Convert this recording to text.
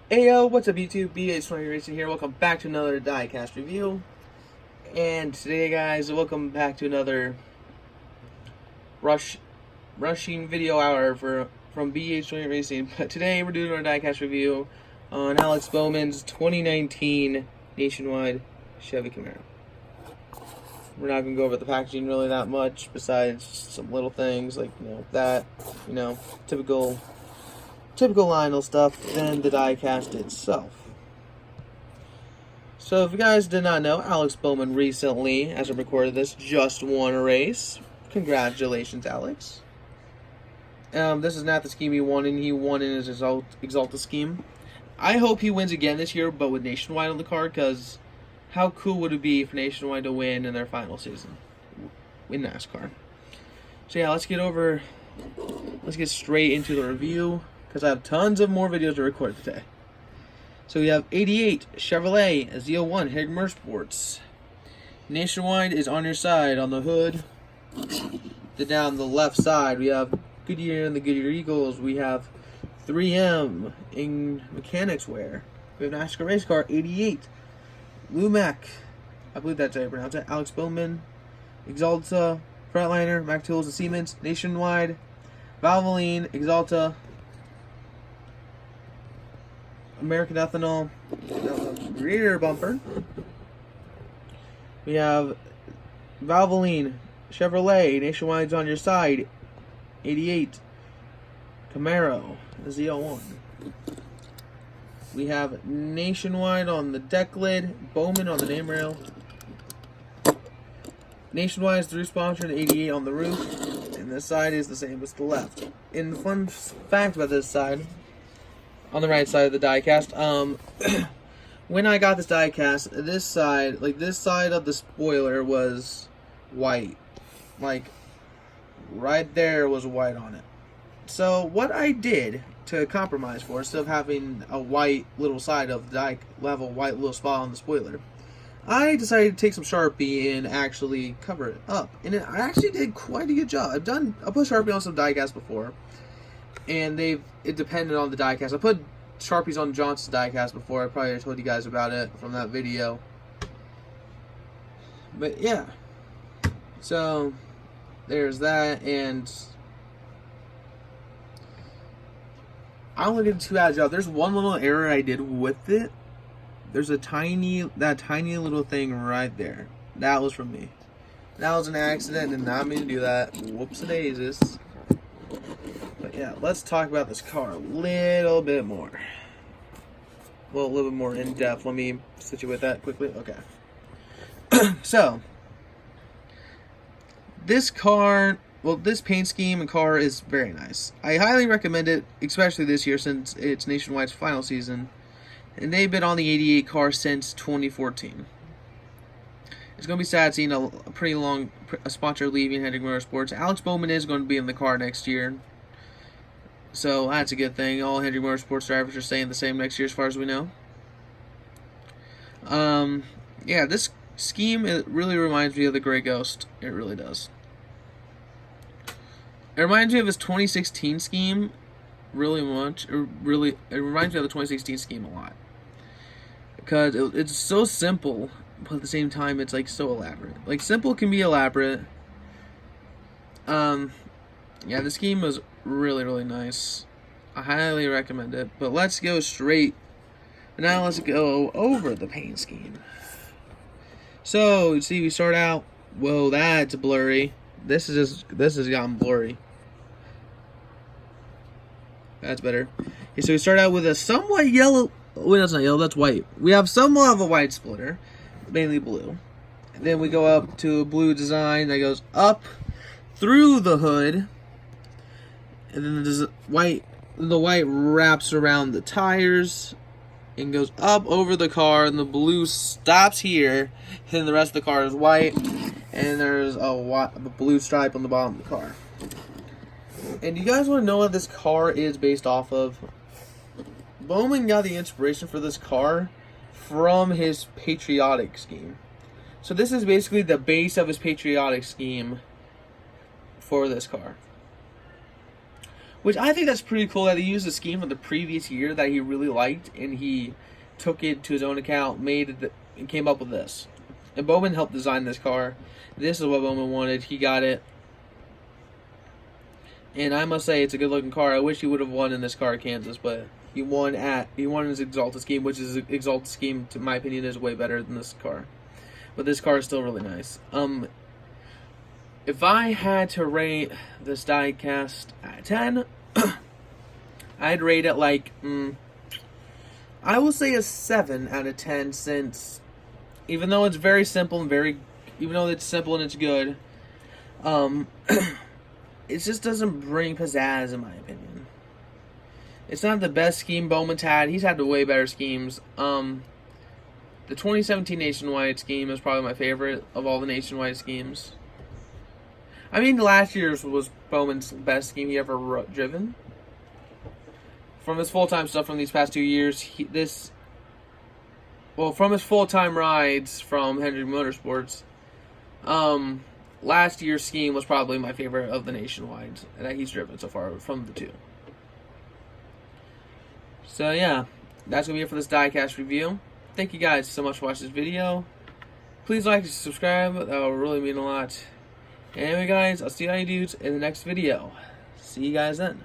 Ayo, what's up YouTube? BH20 Racing here. Welcome back to another Diecast review. And today, guys, welcome back to another rushing video hour from BH20 Racing. But today we're doing our Diecast review on Alex Bowman's 2019 Nationwide Chevy Camaro. We're not gonna go over the packaging really that much, besides some little things like typical Lionel stuff, than the diecast itself. So if you guys did not know, Alex Bowman recently, as I recorded this, just won a race. Congratulations, Alex. This is not the scheme he won in. He won in his Exalta scheme. I hope he wins again this year, but with Nationwide on the card, because how cool would it be for Nationwide to win in their final season in NASCAR? So yeah, let's get straight into the review, because I have tons of more videos to record today. So we have 88 Chevrolet Z01 Henry Motorsports. Nationwide is on your side on the hood. Then down the left side we have Goodyear and the Goodyear Eagles. We have 3M in mechanics wear. We have NASCAR race car 88 Lumac. I believe that's how you pronounce it. Alex Bowman, Exalta, Freightliner, Mac Tools and Siemens, Nationwide, Valvoline, Exalta, American Ethanol, rear bumper. We have Valvoline, Chevrolet, Nationwide's on your side, 88, Camaro, Z01. We have Nationwide on the deck lid, Bowman on the name rail. Nationwide's the roof sponsor, and 88 on the roof, and this side is the same as the left. And the fun fact about this side, on the right side of the diecast, when I got this diecast, this side of the spoiler was white. Like, right there was white on it. So what I did to compromise for, instead of having a white little side of the level, white little spot on the spoiler, I decided to take some Sharpie and actually cover it up. And I actually did quite a good job. I put Sharpie on some diecast before, and it depended on the diecast. I put Sharpies on Johnson's diecast before. I probably told you guys about it from that video. But yeah, so there's that, and I don't look at too bad job. There's one little error I did with it. There's that tiny little thing right there. That was from me. That was an accident, and not mean to do that. Whoops-a-daisies. But yeah, let's talk about this car a little bit more. Well, a little bit more in depth. Let me situate that quickly. Okay. So, this car, this paint scheme and car is very nice. I highly recommend it, especially this year since it's Nationwide's final season. And they've been on the 88 car since 2014. It's going to be sad seeing a pretty long sponsor leaving Henry Motorsports. Alex Bowman is going to be in the car next year, so that's a good thing. All Henry Motorsports drivers are staying the same next year as far as we know. Yeah, this scheme, it really reminds me of the Gray Ghost. It really does. It reminds me of his 2016 scheme really much. It reminds me of the 2016 scheme a lot. Because it's so simple, but at the same time it's like so elaborate. Like, simple can be elaborate. Yeah, the scheme was really, really nice. I highly recommend it. But let's go straight. Now let's go over the paint scheme. So, you see, we start out. Whoa, that's blurry. This has gotten blurry. That's better. Okay, so we start out with a somewhat yellow. Wait, that's not yellow. That's white. We have somewhat of a white splitter, mainly blue. And then we go up to a blue design that goes up through the hood, and then the white wraps around the tires and goes up over the car, and the blue stops here, and then the rest of the car is white, and there's a blue stripe on the bottom of the car. And you guys want to know what this car is based off of? Bowman got the inspiration for this car from his patriotic scheme. So this is basically the base of his patriotic scheme for this car. Which I think that's pretty cool that he used a scheme from the previous year that he really liked, and he took it to his own account, and came up with this. And Bowman helped design this car. This is what Bowman wanted. He got it. And I must say, it's a good-looking car. I wish he would have won in this car at Kansas, but he won in his Exalted scheme, which is Exalted scheme, to my opinion, is way better than this car. But this car is still really nice. If I had to rate this Diecast at 10, I'd rate it like, I will say a 7 out of 10, since even though it's very simple and even though it's simple and it's good, it just doesn't bring pizzazz, in my opinion. It's not the best scheme Bowman's had. He's had the way better schemes. The 2017 Nationwide scheme is probably my favorite of all the Nationwide schemes. I mean, last year's was Bowman's best scheme he ever driven. From his full-time stuff from these past 2 years, from his full-time rides from Hendrick Motorsports, last year's scheme was probably my favorite of the Nationwides that he's driven so far from the two. So yeah, that's going to be it for this Diecast review. Thank you guys so much for watching this video. Please like and subscribe. That will really mean a lot. Anyway guys, I'll see you dudes in the next video. See you guys then.